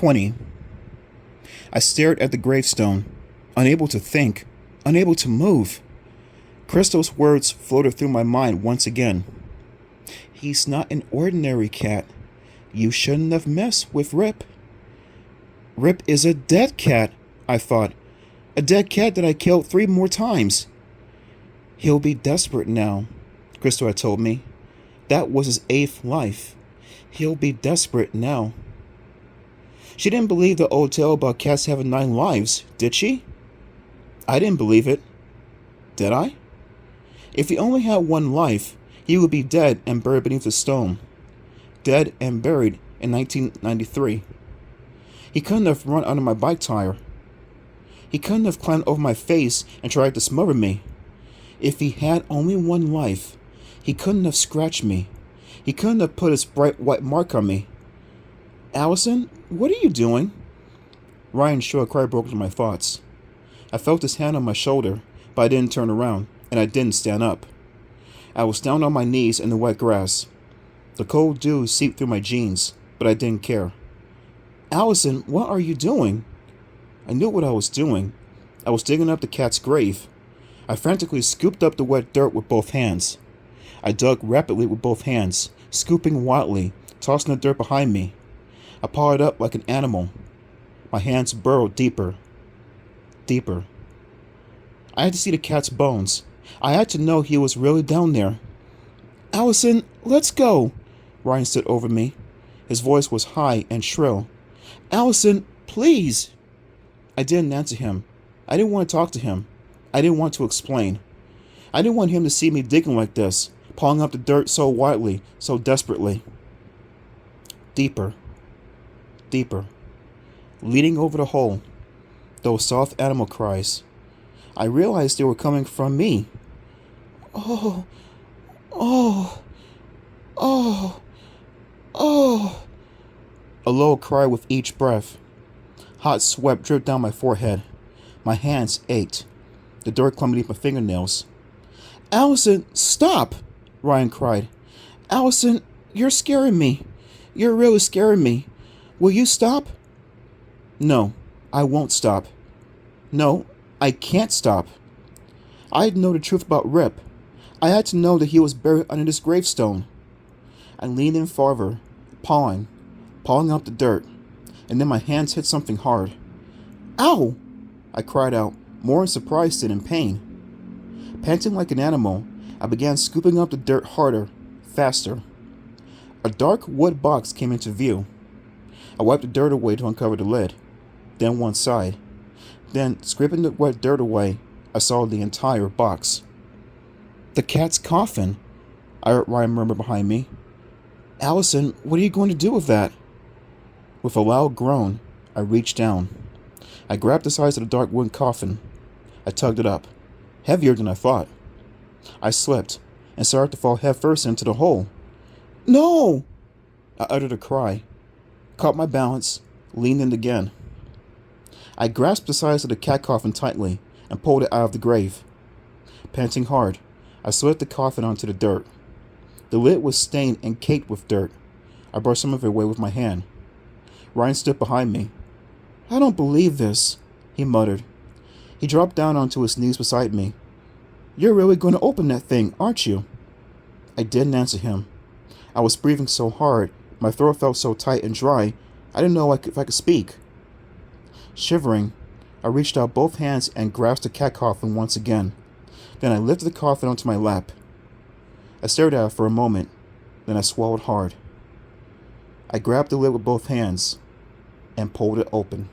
20. I stared at the gravestone, unable to think, unable to move. Crystal's words floated through my mind once again. He's not an ordinary cat. You shouldn't have messed with Rip. Rip is a dead cat, I thought. A dead cat that I killed 3 more times. He'll be desperate now, Crystal had told me. That was his 8th life. He'll be desperate now. She didn't believe the old tale about cats having 9 lives, did she? I didn't believe it. Did I? If he only had 1 life, he would be dead and buried beneath a stone. Dead and buried in 1993. He couldn't have run under my bike tire. He couldn't have climbed over my face and tried to smother me. If he had only 1 life, he couldn't have scratched me. He couldn't have put his bright white mark on me. Allison, what are you doing? Ryan's short cry broke into my thoughts. I felt his hand on my shoulder, but I didn't turn around, and I didn't stand up. I was down on my knees in the wet grass. The cold dew seeped through my jeans, but I didn't care. Allison, what are you doing? I knew what I was doing. I was digging up the cat's grave. I frantically scooped up the wet dirt with both hands. I dug rapidly with both hands, scooping wildly, tossing the dirt behind me. I pawed it up like an animal. My hands burrowed deeper. Deeper. I had to see the cat's bones. I had to know he was really down there. Allison, let's go. Ryan stood over me. His voice was high and shrill. Allison, please. I didn't answer him. I didn't want to talk to him. I didn't want to explain. I didn't want him to see me digging like this, pawing up the dirt so wildly, so desperately. Deeper. Deeper. Leading over the hole. Those soft animal cries. I realized they were coming from me. Oh, oh, oh, oh. A low cry with each breath. Hot sweat dripped down my forehead. My hands ached. The dirt clung beneath my fingernails. Allison, stop! Ryan cried. Allison, you're scaring me. You're really scaring me. Will you stop? No, I won't stop. No, I can't stop. I had to know the truth about Rip. I had to know that he was buried under this gravestone. I leaned in farther, pawing up the dirt, and then my hands hit something hard. Ow! I cried out, more in surprise than in pain. Panting like an animal, I began scooping up the dirt harder, faster. A dark wood box came into view. I wiped the dirt away to uncover the lid, then one side. Then, scraping the wet dirt away, I saw the entire box. The cat's coffin, I heard Ryan murmur behind me. Allison, what are you going to do with that? With a loud groan, I reached down. I grabbed the sides of the dark wooden coffin. I tugged it up, heavier than I thought. I slipped and started to fall headfirst into the hole. No! I uttered a cry, caught my balance, leaned in again. I grasped the sides of the cat coffin tightly and pulled it out of the grave. Panting hard, I slid the coffin onto the dirt. The lid was stained and caked with dirt. I brushed some of it away with my hand. Ryan stood behind me. I don't believe this, he muttered. He dropped down onto his knees beside me. You're really going to open that thing, aren't you? I didn't answer him. I was breathing so hard, my throat felt so tight and dry, I didn't know if I could speak. Shivering, I reached out both hands and grasped the cat coffin once again. Then I lifted the coffin onto my lap. I stared at it for a moment, then I swallowed hard. I grabbed the lid with both hands and pulled it open.